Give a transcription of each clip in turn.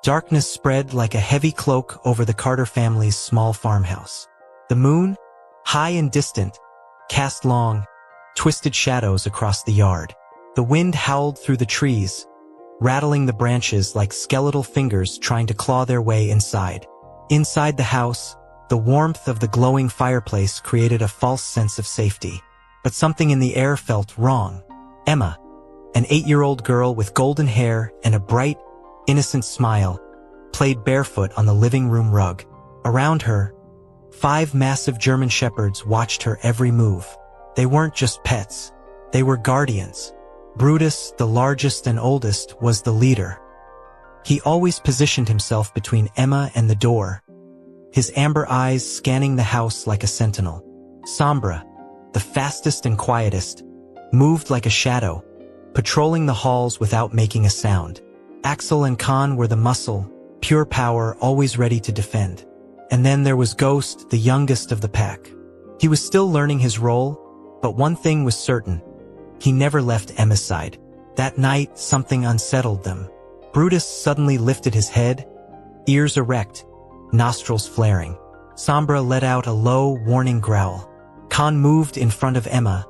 Darkness spread like a heavy cloak over the Carter family's small farmhouse. The moon, high and distant, cast long, twisted shadows across the yard. The wind howled through the trees, rattling the branches like skeletal fingers trying to claw their way inside. Inside the house, the warmth of the glowing fireplace created a false sense of safety. But something in the air felt wrong. Emma, an 8-year-old girl with golden hair and a bright, innocent smile, played barefoot on the living room rug. Around her, 5 massive German shepherds watched her every move. They weren't just pets, they were guardians. Brutus, the largest and oldest, was the leader. He always positioned himself between Emma and the door, his amber eyes scanning the house like a sentinel. Sombra, the fastest and quietest, moved like a shadow, patrolling the halls without making a sound. Axel and Khan were the muscle, pure power, always ready to defend. And then there was Ghost, the youngest of the pack. He was still learning his role, but one thing was certain. He never left Emma's side. That night, something unsettled them. Brutus suddenly lifted his head, ears erect, nostrils flaring. Sombra let out a low, warning growl. Khan moved in front of Emma,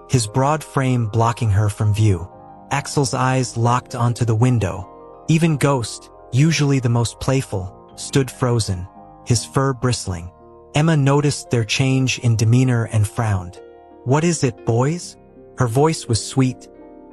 his broad frame blocking her from view. Axel's eyes locked onto the window. Even Ghost, usually the most playful, stood frozen, his fur bristling. Emma noticed their change in demeanor and frowned. "What is it, boys?" Her voice was sweet,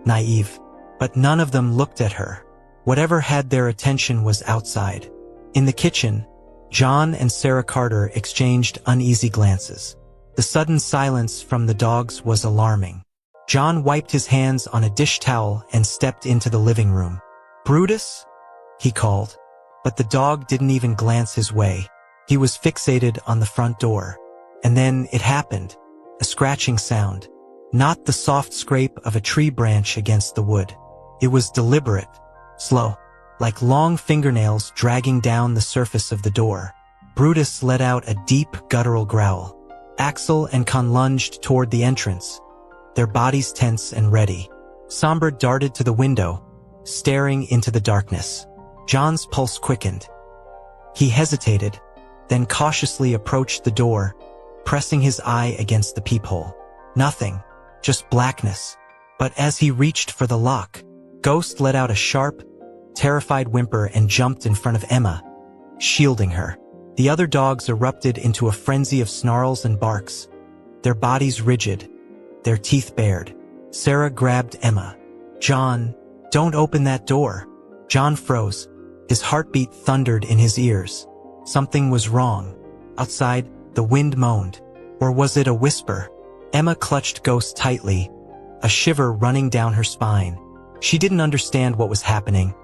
naive, but none of them looked at her. Whatever had their attention was outside. In the kitchen, John and Sarah Carter exchanged uneasy glances. The sudden silence from the dogs was alarming. John wiped his hands on a dish towel and stepped into the living room. "Brutus?" he called, but the dog didn't even glance his way. He was fixated on the front door. And then it happened, a scratching sound. Not the soft scrape of a tree branch against the wood. It was deliberate, slow, like long fingernails dragging down the surface of the door. Brutus let out a deep, guttural growl. Axel and Khan lunged toward the entrance, their bodies tense and ready. Sombra darted to the window, staring into the darkness. John's pulse quickened. He hesitated, then cautiously approached the door, pressing his eye against the peephole. Nothing. Just blackness. But as he reached for the lock, Ghost let out a sharp, terrified whimper and jumped in front of Emma, shielding her. The other dogs erupted into a frenzy of snarls and barks, their bodies rigid, their teeth bared. Sarah grabbed Emma. "John, don't open that door." John froze. His heartbeat thundered in his ears. Something was wrong. Outside, the wind moaned. Or was it a whisper? Emma clutched Ghost tightly, a shiver running down her spine. She didn't understand what was happening,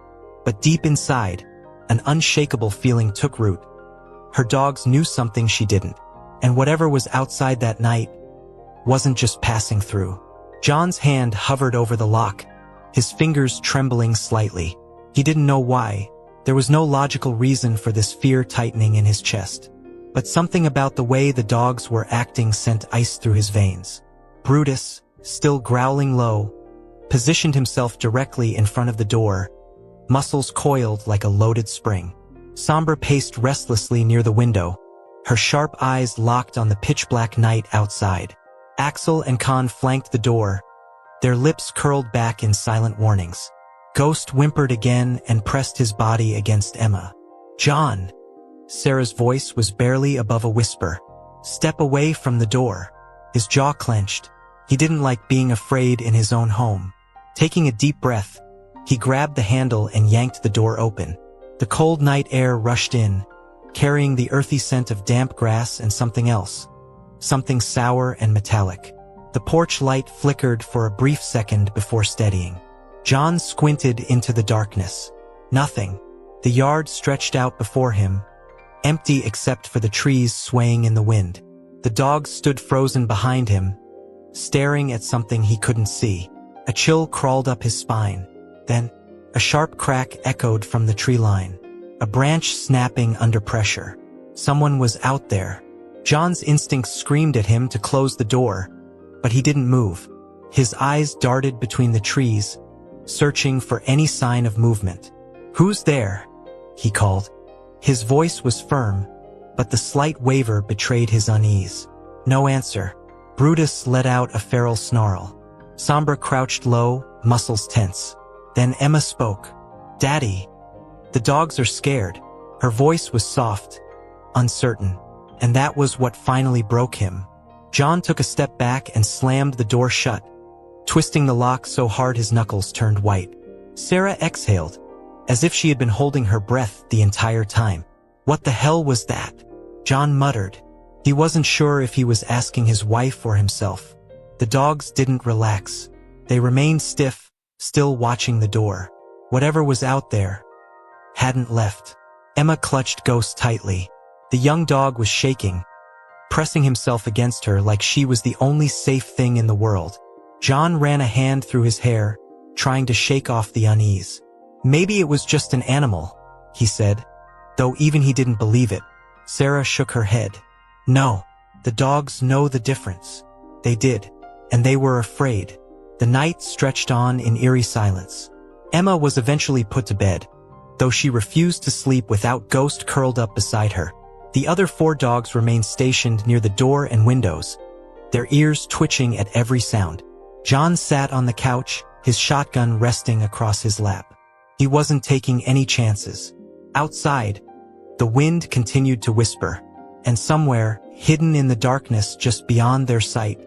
but deep inside, an unshakable feeling took root. Her dogs knew something she didn't, and whatever was outside that night wasn't just passing through. John's hand hovered over the lock, his fingers trembling slightly. He didn't know why. There was no logical reason for this fear tightening in his chest. But something about the way the dogs were acting sent ice through his veins. Brutus, still growling low, positioned himself directly in front of the door, muscles coiled like a loaded spring. Sombra paced restlessly near the window, her sharp eyes locked on the pitch-black night outside. Axel and Khan flanked the door, their lips curled back in silent warnings. Ghost whimpered again and pressed his body against Emma. "John!" Sarah's voice was barely above a whisper. "Step away from the door." His jaw clenched. He didn't like being afraid in his own home. Taking a deep breath, he grabbed the handle and yanked the door open. The cold night air rushed in, carrying the earthy scent of damp grass and something else. Something sour and metallic. The porch light flickered for a brief second before steadying. John squinted into the darkness. Nothing. The yard stretched out before him, empty except for the trees swaying in the wind. The dogs stood frozen behind him, staring at something he couldn't see. A chill crawled up his spine. Then, a sharp crack echoed from the tree line. A branch snapping under pressure. Someone was out there. John's instincts screamed at him to close the door, but he didn't move. His eyes darted between the trees, searching for any sign of movement. "Who's there?" he called. His voice was firm, but the slight waver betrayed his unease. No answer. Brutus let out a feral snarl. Sombra crouched low, muscles tense. Then Emma spoke. "Daddy." "The dogs are scared." Her voice was soft, uncertain, and that was what finally broke him. John took a step back and slammed the door shut, twisting the lock so hard his knuckles turned white. Sarah exhaled, as if she had been holding her breath the entire time. "What the hell was that?" John muttered. He wasn't sure if he was asking his wife or himself. The dogs didn't relax. They remained stiff, still watching the door. Whatever was out there hadn't left. Emma clutched Ghost tightly. The young dog was shaking, pressing himself against her like she was the only safe thing in the world. John ran a hand through his hair, trying to shake off the unease. "Maybe it was just an animal," he said, though even he didn't believe it. Sarah shook her head. "No, the dogs know the difference." They did, and they were afraid. The night stretched on in eerie silence. Emma was eventually put to bed, though she refused to sleep without Ghost curled up beside her. The other 4 dogs remained stationed near the door and windows, their ears twitching at every sound. John sat on the couch, his shotgun resting across his lap. He wasn't taking any chances. Outside, the wind continued to whisper, and somewhere, hidden in the darkness just beyond their sight,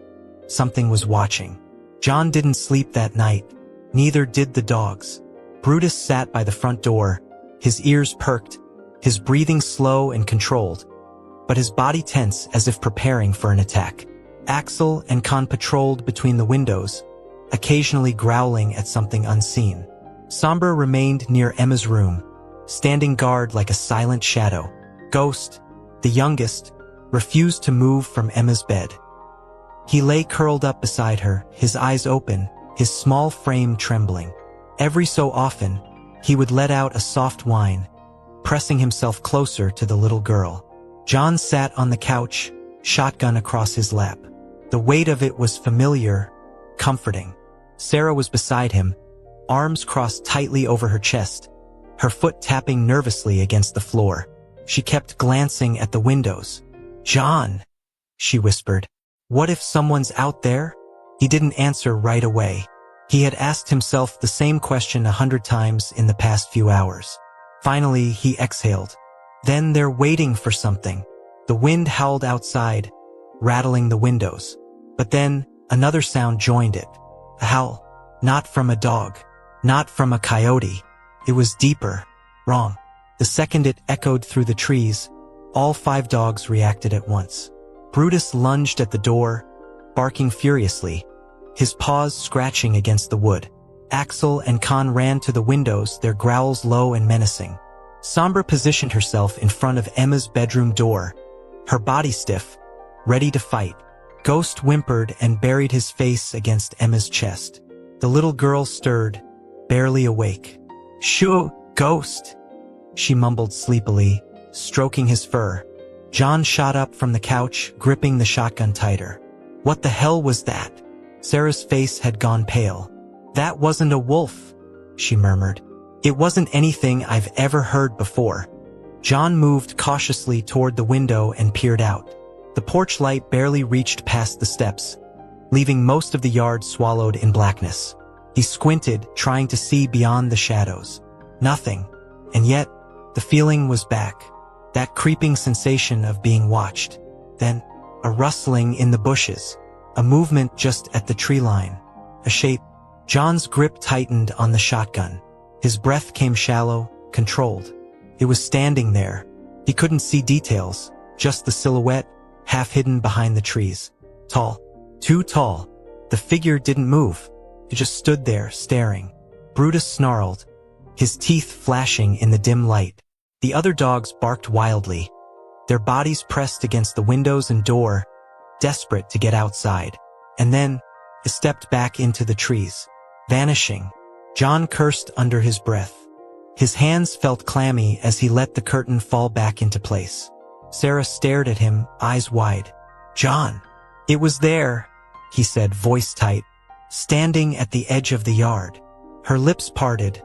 something was watching. John didn't sleep that night. Neither did the dogs. Brutus sat by the front door, his ears perked, his breathing slow and controlled, but his body tense as if preparing for an attack. Axel and Khan patrolled between the windows, occasionally growling at something unseen. Sombra remained near Emma's room, standing guard like a silent shadow. Ghost, the youngest, refused to move from Emma's bed. He lay curled up beside her, his eyes open, his small frame trembling. Every so often, he would let out a soft whine, pressing himself closer to the little girl. John sat on the couch, shotgun across his lap. The weight of it was familiar, comforting. Sarah was beside him, arms crossed tightly over her chest, her foot tapping nervously against the floor. She kept glancing at the windows. "John," she whispered, "what if someone's out there?" He didn't answer right away. He had asked himself the same question 100 times in the past few hours. Finally, he exhaled. Then they're waiting for something. The wind howled outside, rattling the windows. But then, another sound joined it. A howl. Not from a dog. Not from a coyote. It was deeper. Wrong. The second it echoed through the trees, all 5 dogs reacted at once. Brutus lunged at the door, barking furiously, his paws scratching against the wood. Axel and Khan ran to the windows, their growls low and menacing. Sombra positioned herself in front of Emma's bedroom door, her body stiff, ready to fight. Ghost whimpered and buried his face against Emma's chest. The little girl stirred, barely awake. "Shoo, Ghost," she mumbled sleepily, stroking his fur. John shot up from the couch, gripping the shotgun tighter. "What the hell was that?" Sarah's face had gone pale. "That wasn't a wolf," she murmured. "It wasn't anything I've ever heard before." John moved cautiously toward the window and peered out. The porch light barely reached past the steps, leaving most of the yard swallowed in blackness. He squinted, trying to see beyond the shadows. Nothing. And yet, the feeling was back. That creeping sensation of being watched. Then, a rustling in the bushes. A movement just at the tree line. A shape. John's grip tightened on the shotgun. His breath came shallow, controlled. It was standing there. He couldn't see details, just the silhouette, half hidden behind the trees. Tall. Too tall. The figure didn't move. It just stood there, staring. Brutus snarled, his teeth flashing in the dim light. The other dogs barked wildly, their bodies pressed against the windows and door, desperate to get outside. And then, it stepped back into the trees, vanishing. John cursed under his breath. His hands felt clammy as he let the curtain fall back into place. Sarah stared at him, eyes wide. "John." "It was there," he said, voice tight, standing at the edge of the yard. Her lips parted,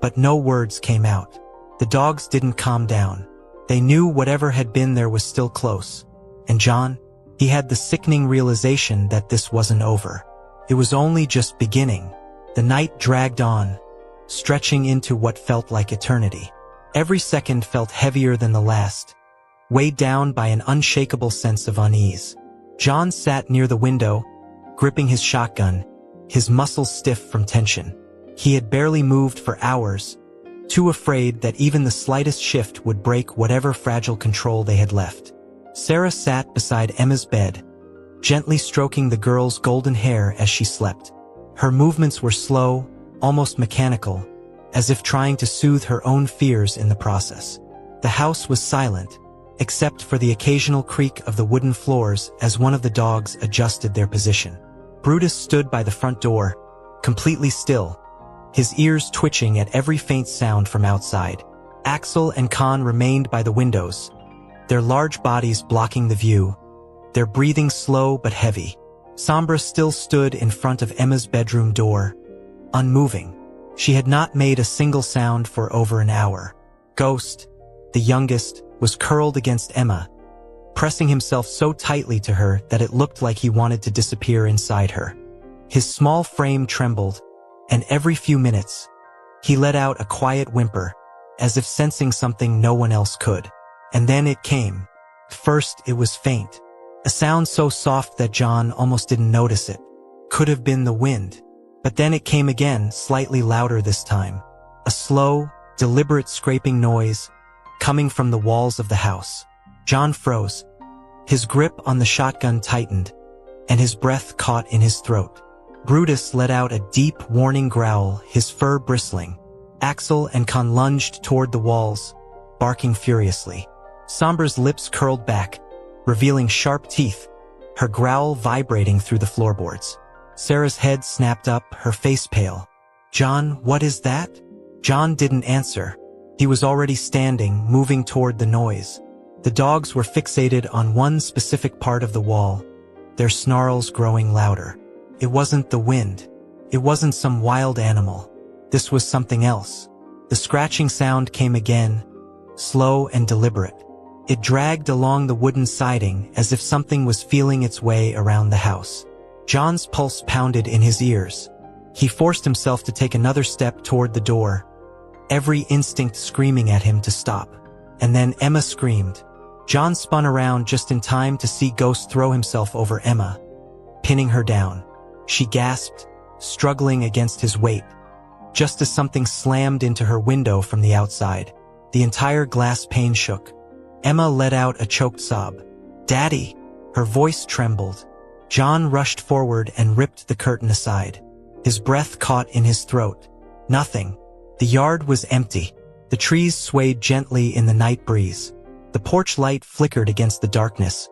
but no words came out. The dogs didn't calm down. They knew whatever had been there was still close. And John? He had the sickening realization that this wasn't over. It was only just beginning. The night dragged on, stretching into what felt like eternity. Every second felt heavier than the last, weighed down by an unshakable sense of unease. John sat near the window, gripping his shotgun, his muscles stiff from tension. He had barely moved for hours, too afraid that even the slightest shift would break whatever fragile control they had left. Sarah sat beside Emma's bed, gently stroking the girl's golden hair as she slept. Her movements were slow, almost mechanical, as if trying to soothe her own fears in the process. The house was silent, except for the occasional creak of the wooden floors as one of the dogs adjusted their position. Brutus stood by the front door, completely still, his ears twitching at every faint sound from outside. Axel and Khan remained by the windows, their large bodies blocking the view, their breathing slow but heavy. Sombra still stood in front of Emma's bedroom door, unmoving. She had not made a single sound for over an hour. Ghost, the youngest, was curled against Emma, pressing himself so tightly to her that it looked like he wanted to disappear inside her. His small frame trembled, and every few minutes, he let out a quiet whimper, as if sensing something no one else could. And then it came. First, it was faint, a sound so soft that John almost didn't notice it. Could have been the wind. But then it came again, slightly louder this time. A slow, deliberate scraping noise, coming from the walls of the house. John froze. His grip on the shotgun tightened, and his breath caught in his throat. Brutus let out a deep, warning growl, his fur bristling. Axel and Khan lunged toward the walls, barking furiously. Sombra's lips curled back, revealing sharp teeth, her growl vibrating through the floorboards. Sarah's head snapped up, her face pale. "John, what is that?" John didn't answer. He was already standing, moving toward the noise. The dogs were fixated on one specific part of the wall, their snarls growing louder. It wasn't the wind. It wasn't some wild animal. This was something else. The scratching sound came again, slow and deliberate. It dragged along the wooden siding as if something was feeling its way around the house. John's pulse pounded in his ears. He forced himself to take another step toward the door, every instinct screaming at him to stop. And then Emma screamed. John spun around just in time to see Ghost throw himself over Emma, pinning her down. She gasped, struggling against his weight, just as something slammed into her window from the outside. The entire glass pane shook. Emma let out a choked sob. "Daddy!" Her voice trembled. John rushed forward and ripped the curtain aside. His breath caught in his throat. Nothing. The yard was empty. The trees swayed gently in the night breeze. The porch light flickered against the darkness,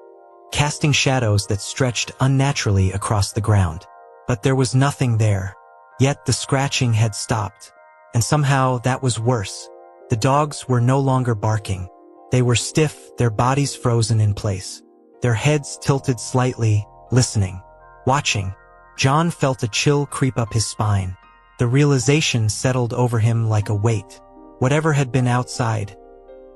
casting shadows that stretched unnaturally across the ground. But there was nothing there. Yet the scratching had stopped. And somehow that was worse. The dogs were no longer barking. They were stiff, their bodies frozen in place. Their heads tilted slightly, listening, watching. John felt a chill creep up his spine. The realization settled over him like a weight. Whatever had been outside,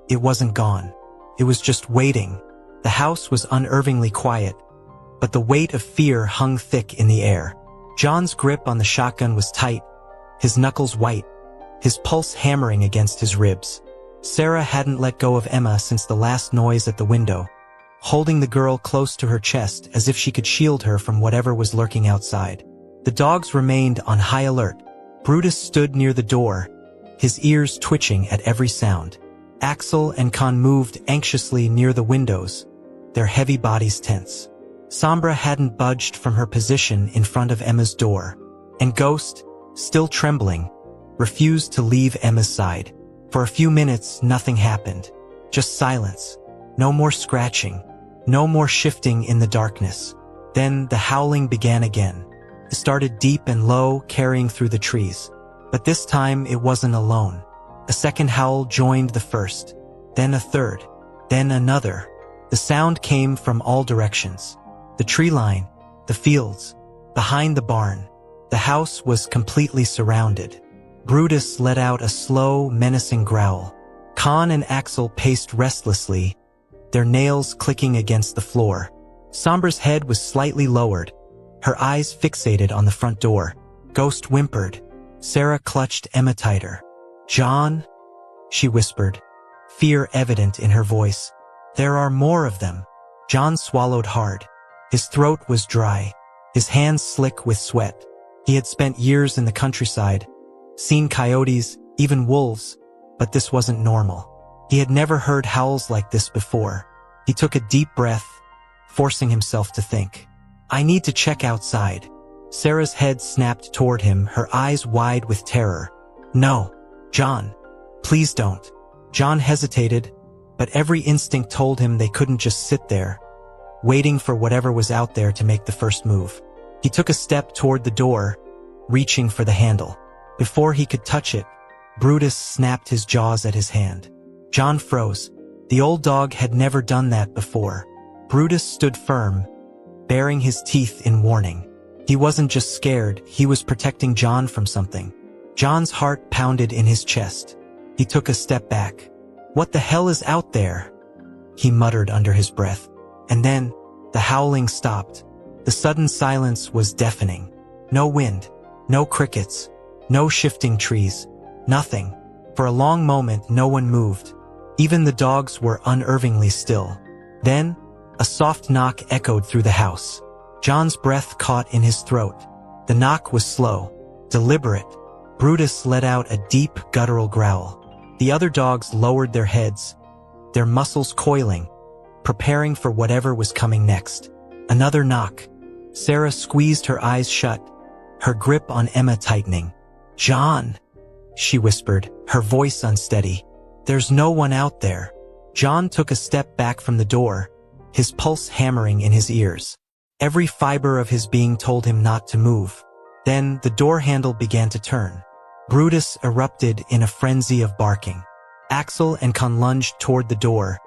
it wasn't gone. It was just waiting. The house was unervingly quiet, but the weight of fear hung thick in the air. John's grip on the shotgun was tight, his knuckles white, his pulse hammering against his ribs. Sarah hadn't let go of Emma since the last noise at the window, holding the girl close to her chest as if she could shield her from whatever was lurking outside. The dogs remained on high alert. Brutus stood near the door, his ears twitching at every sound. Axel and Khan moved anxiously near the windows, their heavy bodies tense. Sombra hadn't budged from her position in front of Emma's door, and Ghost, still trembling, refused to leave Emma's side. For a few minutes, nothing happened. Just silence. No more scratching. No more shifting in the darkness. Then the howling began again. It started deep and low, carrying through the trees. But this time it wasn't alone. A second howl joined the first, then a third, then another. The sound came from all directions. The tree line, the fields, behind the barn. The house was completely surrounded. Brutus let out a slow, menacing growl. Khan and Axel paced restlessly, their nails clicking against the floor. Sombra's head was slightly lowered, her eyes fixated on the front door. Ghost whimpered. Sarah clutched Emma tighter. "John?" she whispered, fear evident in her voice. "There are more of them." John swallowed hard. His throat was dry, his hands slick with sweat. He had spent years in the countryside, seen coyotes, even wolves, but this wasn't normal. He had never heard howls like this before. He took a deep breath, forcing himself to think. "I need to check outside." Sarah's head snapped toward him, her eyes wide with terror. "No, John, please don't." John hesitated, but every instinct told him they couldn't just sit there, waiting for whatever was out there to make the first move. He took a step toward the door, reaching for the handle. Before he could touch it, Brutus snapped his jaws at his hand. John froze. The old dog had never done that before. Brutus stood firm, baring his teeth in warning. He wasn't just scared, he was protecting John from something. John's heart pounded in his chest. He took a step back. "What the hell is out there?" he muttered under his breath. And then, the howling stopped. The sudden silence was deafening. No wind, no crickets, no shifting trees, nothing. For a long moment, no one moved. Even the dogs were unnervingly still. Then, a soft knock echoed through the house. John's breath caught in his throat. The knock was slow, deliberate. Brutus let out a deep, guttural growl. The other dogs lowered their heads, their muscles coiling, preparing for whatever was coming next. Another knock. Sarah squeezed her eyes shut, her grip on Emma tightening. "John," she whispered, her voice unsteady. "There's no one out there." John took a step back from the door, his pulse hammering in his ears. Every fiber of his being told him not to move. Then the door handle began to turn. Brutus erupted in a frenzy of barking. Axel and Khan lunged toward the door,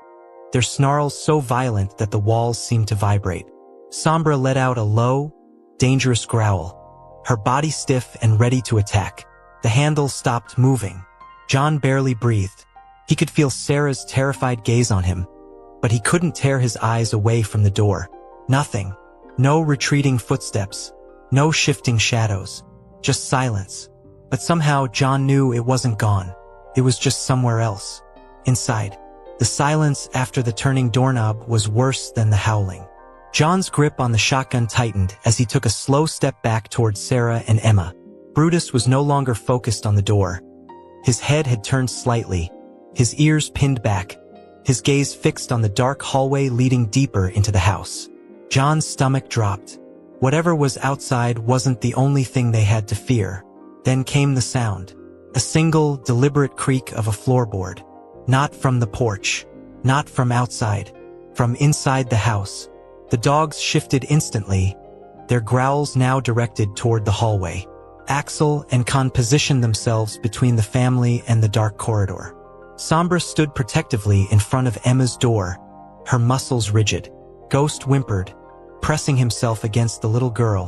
their snarls so violent that the walls seemed to vibrate. Sombra let out a low, dangerous growl, her body stiff and ready to attack. The handle stopped moving. John barely breathed. He could feel Sarah's terrified gaze on him, but he couldn't tear his eyes away from the door. Nothing. No retreating footsteps. No shifting shadows. Just silence. But somehow John knew it wasn't gone. It was just somewhere else. Inside. The silence after the turning doorknob was worse than the howling. John's grip on the shotgun tightened as he took a slow step back towards Sarah and Emma. Brutus was no longer focused on the door. His head had turned slightly, his ears pinned back, his gaze fixed on the dark hallway leading deeper into the house. John's stomach dropped. Whatever was outside wasn't the only thing they had to fear. Then came the sound. A single, deliberate creak of a floorboard. Not from the porch. Not from outside. From inside the house. The dogs shifted instantly, their growls now directed toward the hallway. Axel and Khan positioned themselves between the family and the dark corridor. Sombra stood protectively in front of Emma's door, her muscles rigid. Ghost whimpered, pressing himself against the little girl,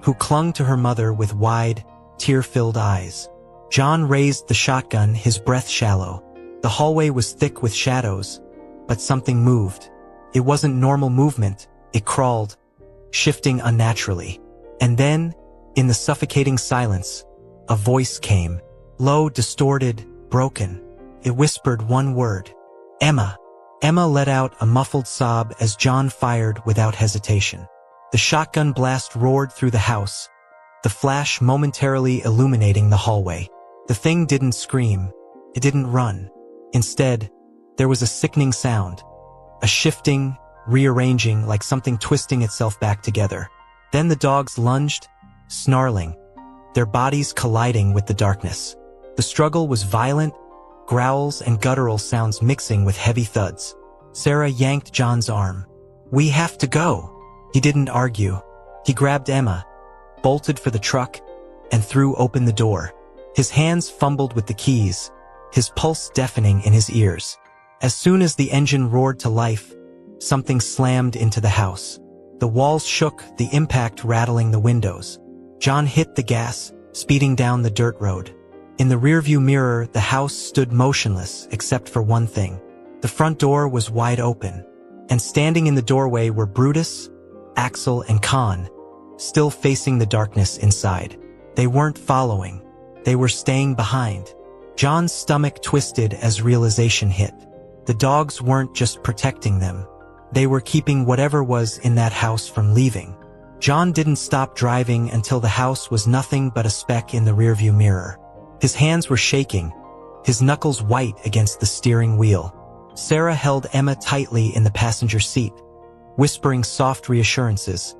who clung to her mother with wide, tear-filled eyes. John raised the shotgun, his breath shallow. The hallway was thick with shadows, but something moved. It wasn't normal movement, it crawled, shifting unnaturally. And then, in the suffocating silence, a voice came, low, distorted, broken. It whispered one word, "Emma." Emma let out a muffled sob as John fired without hesitation. The shotgun blast roared through the house, the flash momentarily illuminating the hallway. The thing didn't scream, it didn't run. Instead, there was a sickening sound, a shifting, rearranging like something twisting itself back together. Then the dogs lunged, snarling, their bodies colliding with the darkness. The struggle was violent, growls and guttural sounds mixing with heavy thuds. Sarah yanked John's arm. "We have to go." He didn't argue. He grabbed Emma, bolted for the truck, and threw open the door. His hands fumbled with the keys, his pulse deafening in his ears. As soon as the engine roared to life, something slammed into the house. The walls shook, the impact rattling the windows. John hit the gas, speeding down the dirt road. In the rearview mirror, the house stood motionless except for one thing. The front door was wide open, and standing in the doorway were Brutus, Axel, and Khan, still facing the darkness inside. They weren't following. They were staying behind. John's stomach twisted as realization hit. The dogs weren't just protecting them. They were keeping whatever was in that house from leaving. John didn't stop driving until the house was nothing but a speck in the rearview mirror. His hands were shaking, his knuckles white against the steering wheel. Sarah held Emma tightly in the passenger seat, whispering soft reassurances,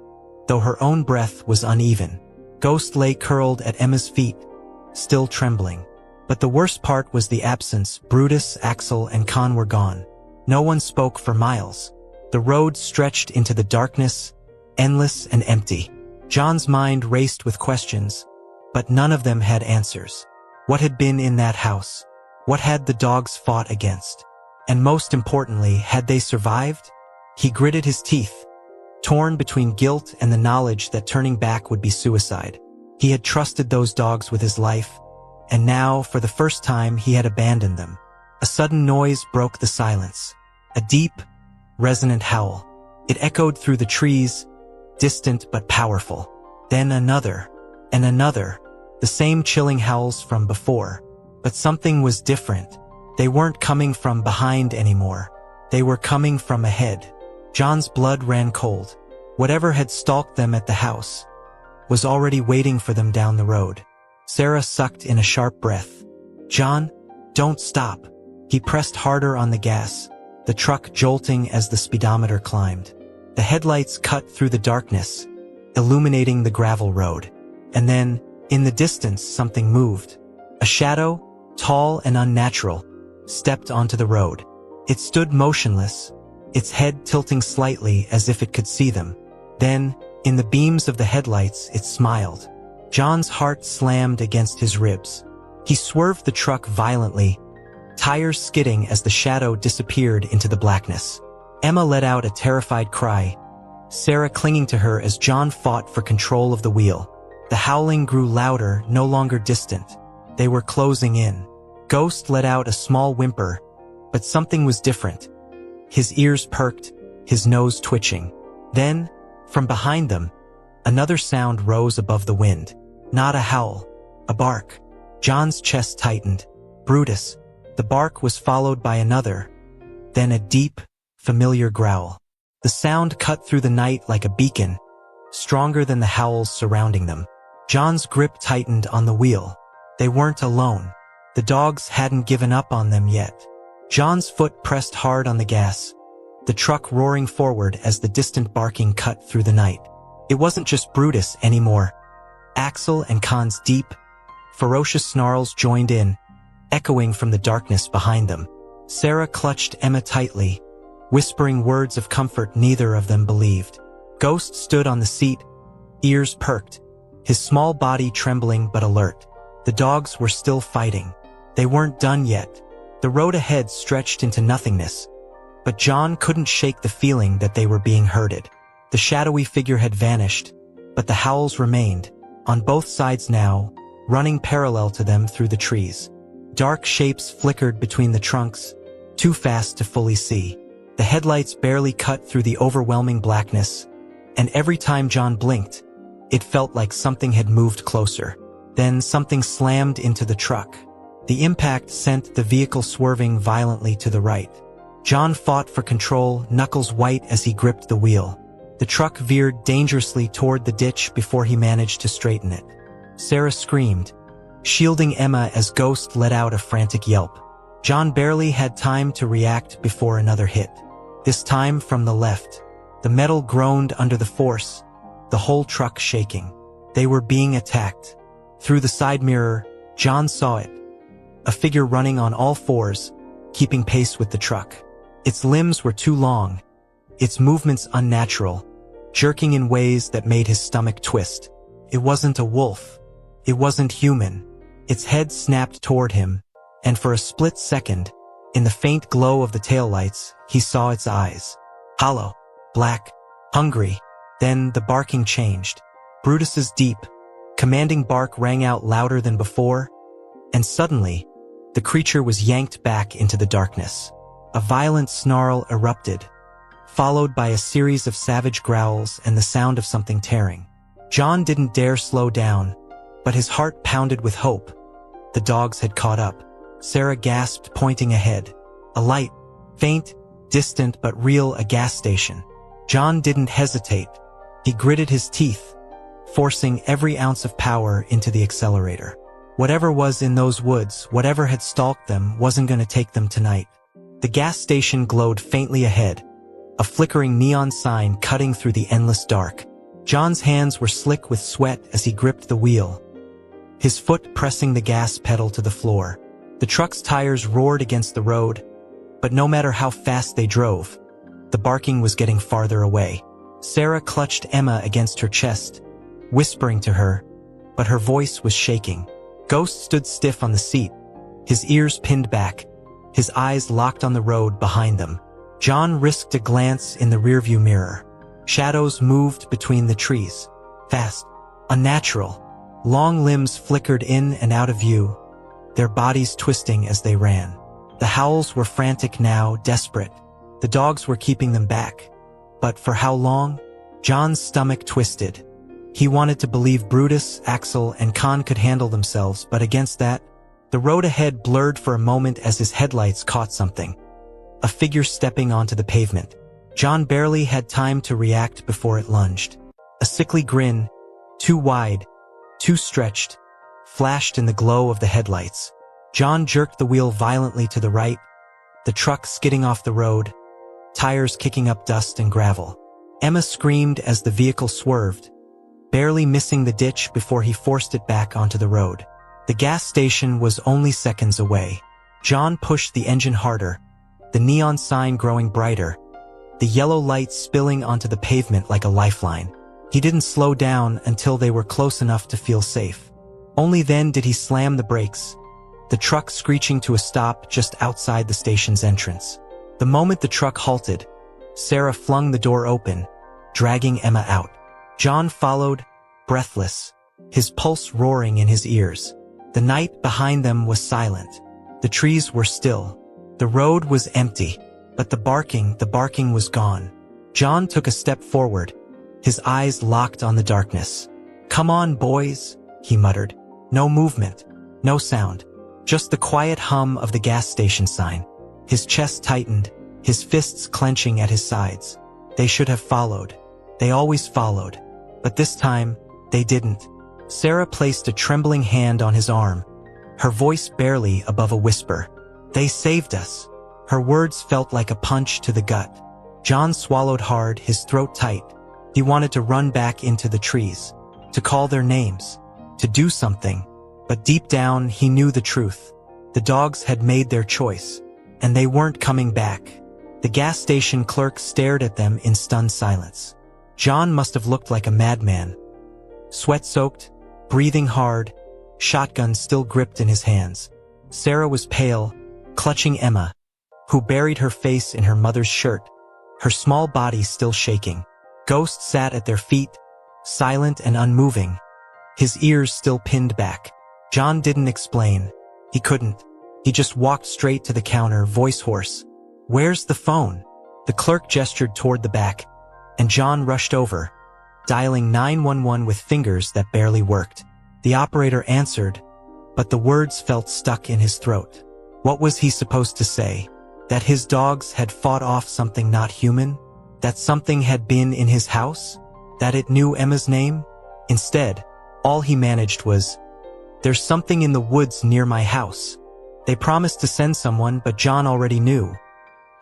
though her own breath was uneven. Ghost lay curled at Emma's feet, still trembling. But the worst part was the absence. Brutus, Axel, and Khan were gone. No one spoke for miles. The road stretched into the darkness, endless and empty. John's mind raced with questions, but none of them had answers. What had been in that house? What had the dogs fought against? And most importantly, had they survived? He gritted his teeth, torn between guilt and the knowledge that turning back would be suicide. He had trusted those dogs with his life, and now, for the first time, he had abandoned them. A sudden noise broke the silence. A deep, resonant howl. It echoed through the trees, distant but powerful. Then another, and another, the same chilling howls from before. But something was different. They weren't coming from behind anymore. They were coming from ahead. John's blood ran cold. Whatever had stalked them at the house was already waiting for them down the road. Sarah sucked in a sharp breath. "John, don't stop." He pressed harder on the gas, the truck jolting as the speedometer climbed. The headlights cut through the darkness, illuminating the gravel road. And then, in the distance, something moved. A shadow, tall and unnatural, stepped onto the road. It stood motionless, its head tilting slightly as if it could see them. Then, in the beams of the headlights, it smiled. John's heart slammed against his ribs. He swerved the truck violently, tires skidding as the shadow disappeared into the blackness. Emma let out a terrified cry, Sarah clinging to her as John fought for control of the wheel. The howling grew louder, no longer distant. They were closing in. Ghost let out a small whimper, but something was different. His ears perked, his nose twitching. Then, from behind them, another sound rose above the wind. Not a howl, a bark. John's chest tightened. Brutus. The bark was followed by another, then a deep, familiar growl. The sound cut through the night like a beacon, stronger than the howls surrounding them. John's grip tightened on the wheel. They weren't alone. The dogs hadn't given up on them yet. John's foot pressed hard on the gas, the truck roaring forward as the distant barking cut through the night. It wasn't just Brutus anymore. Axel and Khan's deep, ferocious snarls joined in, echoing from the darkness behind them. Sarah clutched Emma tightly, whispering words of comfort neither of them believed. Ghost stood on the seat, ears perked, his small body trembling but alert. The dogs were still fighting. They weren't done yet. The road ahead stretched into nothingness, but John couldn't shake the feeling that they were being herded. The shadowy figure had vanished, but the howls remained, on both sides now, running parallel to them through the trees. Dark shapes flickered between the trunks, too fast to fully see. The headlights barely cut through the overwhelming blackness, and every time John blinked, it felt like something had moved closer. Then something slammed into the truck. The impact sent the vehicle swerving violently to the right. John fought for control, knuckles white as he gripped the wheel. The truck veered dangerously toward the ditch before he managed to straighten it. Sarah screamed, shielding Emma as Ghost let out a frantic yelp. John barely had time to react before another hit. This time from the left. The metal groaned under the force, the whole truck shaking. They were being attacked. Through the side mirror, John saw it. A figure running on all fours, keeping pace with the truck. Its limbs were too long, its movements unnatural, jerking in ways that made his stomach twist. It wasn't a wolf. It wasn't human. Its head snapped toward him, and for a split second, in the faint glow of the taillights, he saw its eyes. Hollow, black, hungry. Then the barking changed. Brutus's deep, commanding bark rang out louder than before, And suddenly, the creature was yanked back into the darkness. A violent snarl erupted, followed by a series of savage growls and the sound of something tearing. John didn't dare slow down, but his heart pounded with hope. The dogs had caught up. Sarah gasped, pointing ahead. A light, faint, distant but real, a gas station. John didn't hesitate. He gritted his teeth, forcing every ounce of power into the accelerator. Whatever was in those woods, whatever had stalked them, wasn't going to take them tonight. The gas station glowed faintly ahead, a flickering neon sign cutting through the endless dark. John's hands were slick with sweat as he gripped the wheel, his foot pressing the gas pedal to the floor. The truck's tires roared against the road, but no matter how fast they drove, the barking was getting farther away. Sarah clutched Emma against her chest, whispering to her, but her voice was shaking. Ghost stood stiff on the seat, his ears pinned back, his eyes locked on the road behind them. John risked a glance in the rearview mirror. Shadows moved between the trees. Fast, unnatural. Long limbs flickered in and out of view, their bodies twisting as they ran. The howls were frantic now, desperate. The dogs were keeping them back. But for how long? John's stomach twisted. He wanted to believe Brutus, Axel, and Khan could handle themselves, but against that, the road ahead blurred for a moment as his headlights caught something. A figure stepping onto the pavement. John barely had time to react before it lunged. A sickly grin, too wide, too stretched, flashed in the glow of the headlights. John jerked the wheel violently to the right, the truck skidding off the road, tires kicking up dust and gravel. Emma screamed as the vehicle swerved, barely missing the ditch before he forced it back onto the road. The gas station was only seconds away. John pushed the engine harder, the neon sign growing brighter, the yellow lights spilling onto the pavement like a lifeline. He didn't slow down until they were close enough to feel safe. Only then did he slam the brakes, the truck screeching to a stop just outside the station's entrance. The moment the truck halted, Sarah flung the door open, dragging Emma out. John followed, breathless, his pulse roaring in his ears. The night behind them was silent. The trees were still. The road was empty, but the barking was gone. John took a step forward, his eyes locked on the darkness. "Come on, boys," he muttered. No movement, no sound, just the quiet hum of the gas station sign. His chest tightened, his fists clenching at his sides. They should have followed. They always followed. But this time, they didn't. Sarah placed a trembling hand on his arm, her voice barely above a whisper. "They saved us." Her words felt like a punch to the gut. John swallowed hard, his throat tight. He wanted to run back into the trees, to call their names, to do something. But deep down, he knew the truth. The dogs had made their choice, and they weren't coming back. The gas station clerk stared at them in stunned silence. John must have looked like a madman. Sweat-soaked, breathing hard, shotgun still gripped in his hands. Sarah was pale, clutching Emma, who buried her face in her mother's shirt, her small body still shaking. Ghost sat at their feet, silent and unmoving, his ears still pinned back. John didn't explain. He couldn't. He just walked straight to the counter, voice hoarse. "Where's the phone?" The clerk gestured toward the back, and John rushed over, dialing 911 with fingers that barely worked. The operator answered, but the words felt stuck in his throat. What was he supposed to say? That his dogs had fought off something not human? That something had been in his house? That it knew Emma's name? Instead, all he managed was, "There's something in the woods near my house." They promised to send someone, but John already knew.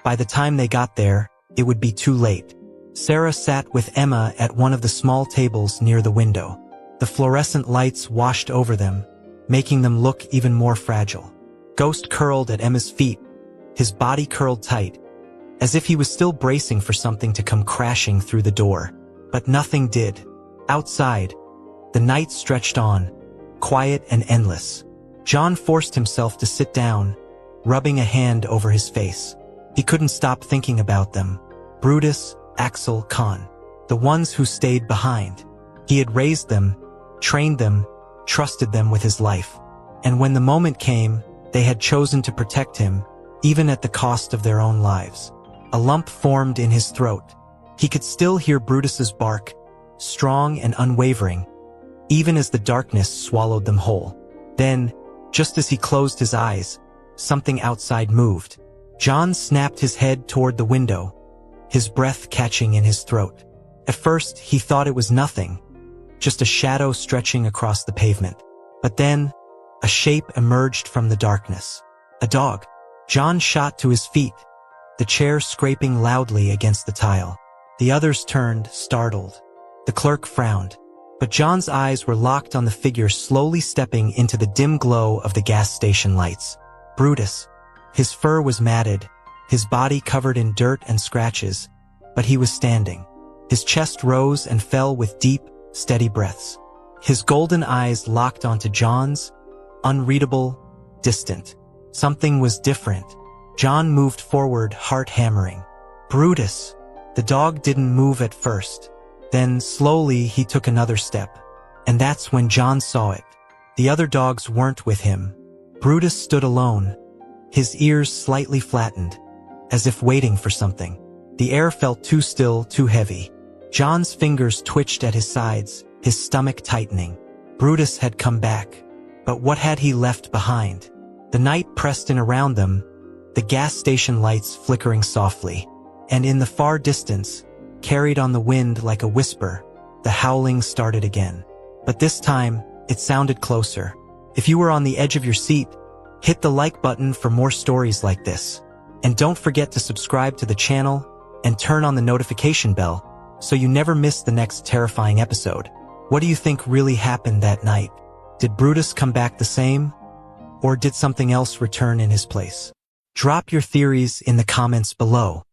By the time they got there, it would be too late. Sarah sat with Emma at one of the small tables near the window. The fluorescent lights washed over them, making them look even more fragile. Ghost curled at Emma's feet, his body curled tight, as if he was still bracing for something to come crashing through the door. But nothing did. Outside, the night stretched on, quiet and endless. John forced himself to sit down, rubbing a hand over his face. He couldn't stop thinking about them. Brutus, Axel, Khan, the ones who stayed behind. He had raised them, trained them, trusted them with his life. And when the moment came, they had chosen to protect him, even at the cost of their own lives. A lump formed in his throat. He could still hear Brutus's bark, strong and unwavering, even as the darkness swallowed them whole. Then, just as he closed his eyes, something outside moved. John snapped his head toward the window, his breath catching in his throat. At first, he thought it was nothing, just a shadow stretching across the pavement. But then, a shape emerged from the darkness. A dog. John shot to his feet, the chair scraping loudly against the tile. The others turned, startled. The clerk frowned, but John's eyes were locked on the figure slowly stepping into the dim glow of the gas station lights. Brutus. His fur was matted, his body covered in dirt and scratches, but he was standing. His chest rose and fell with deep, steady breaths. His golden eyes locked onto John's, unreadable, distant. Something was different. John moved forward, heart hammering. Brutus. The dog didn't move at first. Then, slowly, he took another step. And that's when John saw it. The other dogs weren't with him. Brutus stood alone, his ears slightly flattened, as if waiting for something. The air felt too still, too heavy. John's fingers twitched at his sides, his stomach tightening. Brutus had come back. But what had he left behind? The night pressed in around them, the gas station lights flickering softly. And in the far distance, carried on the wind like a whisper, the howling started again. But this time, it sounded closer. If you were on the edge of your seat, hit the like button for more stories like this. And don't forget to subscribe to the channel and turn on the notification bell so you never miss the next terrifying episode. What do you think really happened that night? Did Brutus come back the same? Or did something else return in his place? Drop your theories in the comments below.